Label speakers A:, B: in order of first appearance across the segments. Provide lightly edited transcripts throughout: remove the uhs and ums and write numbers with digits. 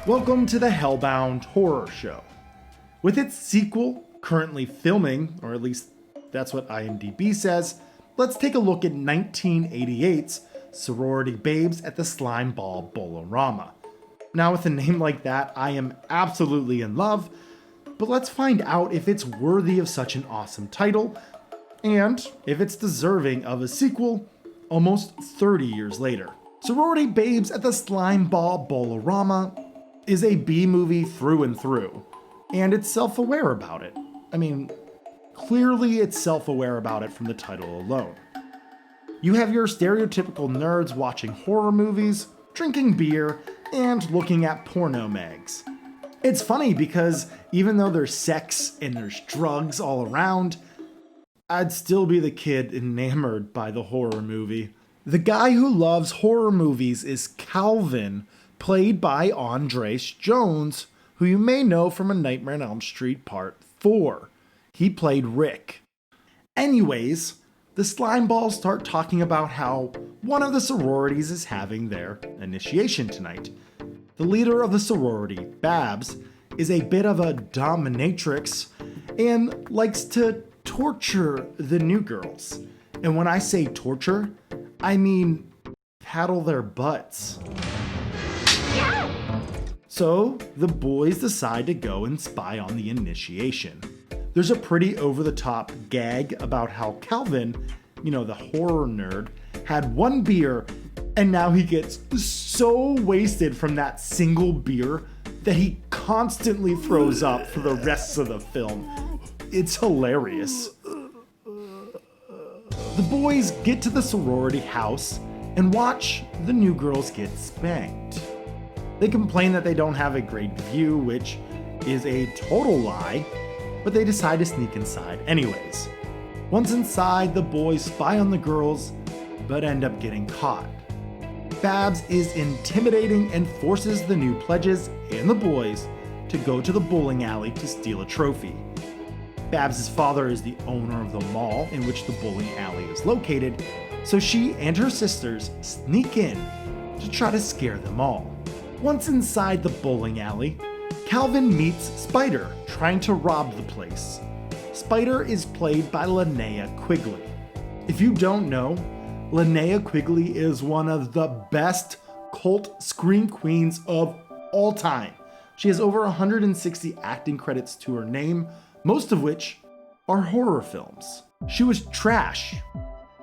A: Welcome to the HellBound Horror Show. With its sequel currently filming, or at least that's what IMDb says, let's take a look at 1988's Sorority Babes at the Slimeball Bowl-O-Rama. Now with a name like that, I am absolutely in love, but let's find out if it's worthy of such an awesome title, and if it's deserving of a sequel almost 30 years later. Sorority Babes at the Slimeball Bowl-O-Rama is a B-movie through and through, and it's self-aware about it. I mean, clearly it's self-aware about it from the title alone. You have your stereotypical nerds watching horror movies, drinking beer, and looking at porno mags. It's funny because even though there's sex and there's drugs all around, I'd still be the kid enamored by the horror movie. The guy who loves horror movies is Calvin, played by Andres Jones, who you may know from A Nightmare on Elm Street Part 4. He played Rick. Anyways, the Slimeballs start talking about how one of the sororities is having their initiation tonight. The leader of the sorority, Babs, is a bit of a dominatrix and likes to torture the new girls. And when I say torture, I mean paddle their butts. So the boys decide to go and spy on the initiation. There's a pretty over-the-top gag about how Calvin, the horror nerd, had one beer and now he gets so wasted from that single beer that he constantly throws up for the rest of the film. It's hilarious. The boys get to the sorority house and watch the new girls get spanked. They complain that they don't have a great view, which is a total lie, but they decide to sneak inside anyways. Once inside, the boys spy on the girls, but end up getting caught. Babs is intimidating and forces the new pledges and the boys to go to the bowling alley to steal a trophy. Babs' father is the owner of the mall in which the bowling alley is located, so she and her sisters sneak in to try to scare them all. Once inside the bowling alley, Calvin meets Spider trying to rob the place. Spider is played by Linnea Quigley. If you don't know, Linnea Quigley is one of the best cult scream queens of all time. She has over 160 acting credits to her name, most of which are horror films. She was Trash,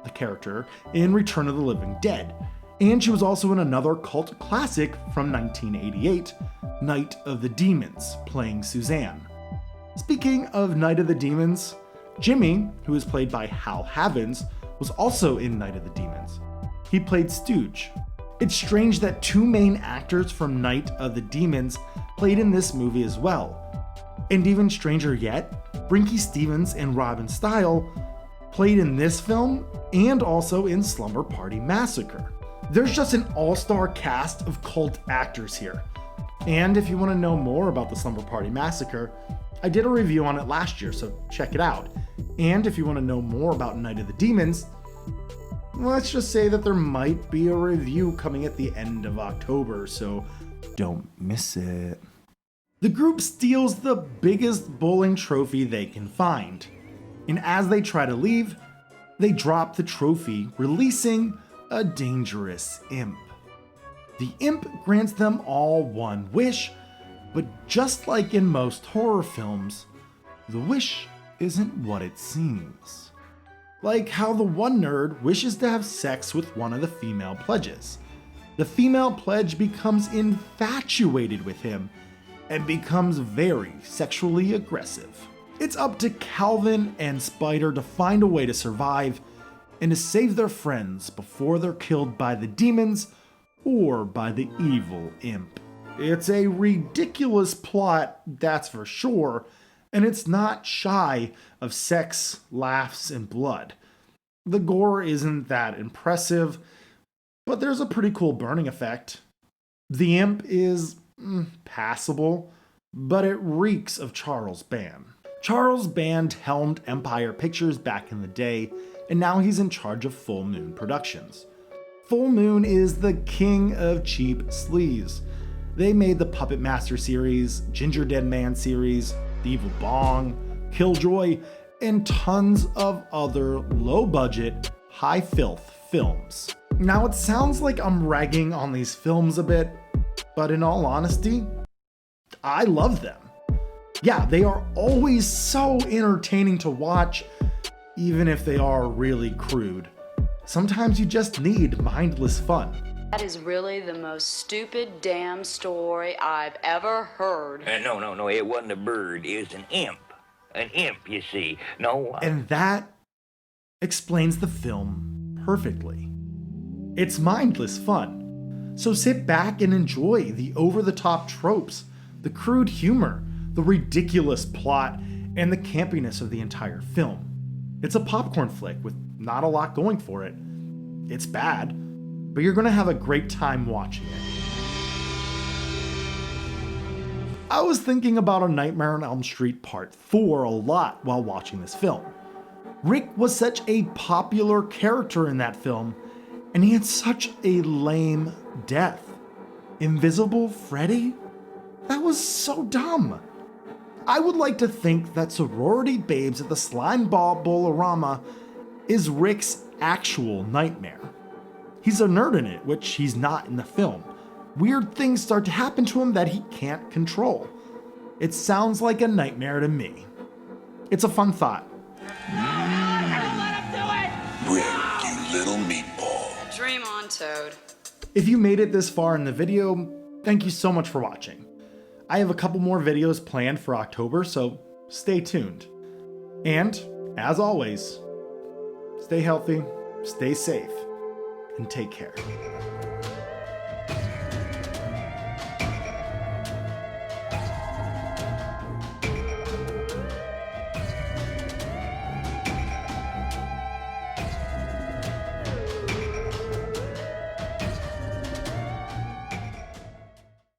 A: the character, in Return of the Living Dead. And she was also in another cult classic from 1988, Night of the Demons, playing Suzanne. Speaking of Night of the Demons, Jimmy, who is played by Hal Havins, was also in Night of the Demons. He played Stooge. It's strange that two main actors from Night of the Demons played in this movie as well. And even stranger yet, Brinky Stevens and Robin Style played in this film and also in Slumber Party Massacre. There's just an all-star cast of cult actors here. And if you want to know more about the Slumber Party Massacre, I did a review on it last year, so check it out. And if you want to know more about Night of the Demons, let's just say that there might be a review coming at the end of October, so don't miss it. The group steals the biggest bowling trophy they can find. And as they try to leave, they drop the trophy, releasing a dangerous imp. The imp grants them all one wish, but just like in most horror films, the wish isn't what it seems. Like how the one nerd wishes to have sex with one of the female pledges. The female pledge becomes infatuated with him and becomes very sexually aggressive. It's up to Calvin and Spider to find a way to survive and to save their friends before they're killed by the demons or by the evil imp. It's a ridiculous plot, that's for sure, and it's not shy of sex, laughs, and blood. The gore isn't that impressive, but there's a pretty cool burning effect. The imp is passable, but it reeks of Charles Band. Charles Band helmed Empire Pictures back in the day, and now he's in charge of Full Moon Productions. Full Moon is the king of cheap sleaze. They made the Puppet Master series, Ginger Dead Man series, The Evil Bong, Killjoy, and tons of other low-budget, high-filth films. Now it sounds like I'm ragging on these films a bit, but in all honesty, I love them. Yeah, they are always so entertaining to watch, even if they are really crude. Sometimes you just need mindless fun.
B: That is really the most stupid damn story I've ever heard.
C: No, it wasn't a bird, it was an imp. An imp, you see. No.
A: And that explains the film perfectly. It's mindless fun. So sit back and enjoy the over-the-top tropes, the crude humor, the ridiculous plot, and the campiness of the entire film. It's a popcorn flick with not a lot going for it. It's bad, but you're gonna have a great time watching it. I was thinking about A Nightmare on Elm Street Part 4 a lot while watching this film. Rick was such a popular character in that film, and he had such a lame death. Invisible Freddy? That was so dumb. I would like to think that sorority babes at the Slimeball Bowl-O-Rama is Rick's actual nightmare. He's a nerd in it, which he's not in the film. Weird things start to happen to him that he can't control. It sounds like a nightmare to me. It's a fun thought.
D: Rick, you little meatball.
B: Dream on, Toad.
A: If you made it this far in the video, thank you so much for watching. I have a couple more videos planned for October, so stay tuned. And, as always, stay healthy, stay safe, and take care.